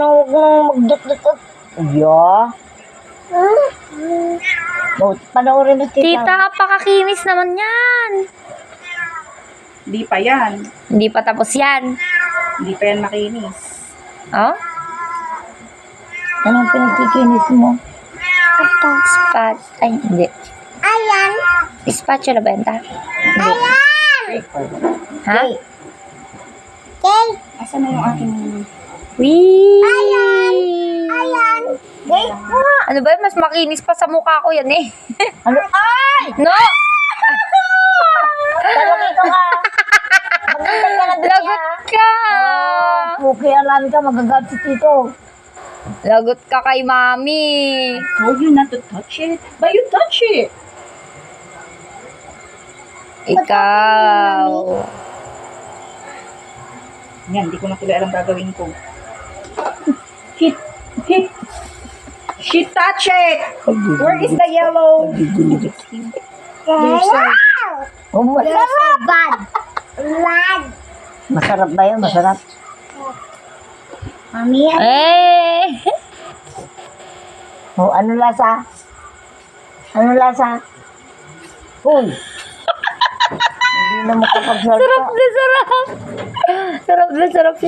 huwag mo magdut-dut. Yeah. Panoorin mo, tita. Tita, pakakinis naman yan. Hindi pa yan. Hindi pa tapos yan. Hindi pa yan makinis. Oh? Anong pinagkikinis mo? Spat. Ay, hindi. Ayan. Spatula ba yan, ta? Ayan. Ha? Okay. Asan na yung aking... Wee! Ayan. Okay. Ano ba yun? Mas makinis pa sa mukha ko yan eh. Ano? Ay! No! Talong ito ka. Magandang ka na doon Lagot ka! Okay, alam ka, magagat si Tito. Lagot ka kay mami. Told you not to touch it. But you touch it. Ikaw. Yan, hindi ko na tuloy alam gagawin ko. Hit. Hit. She touch it. Where is the yellow? Masarap. Bad. Masarap ba yun? Masarap. Mami, Eh! oh, ano lasa? Ano lasa? Uy! Hindi na makapagsalita. Sarap na sarap. Sarap na sarap siya.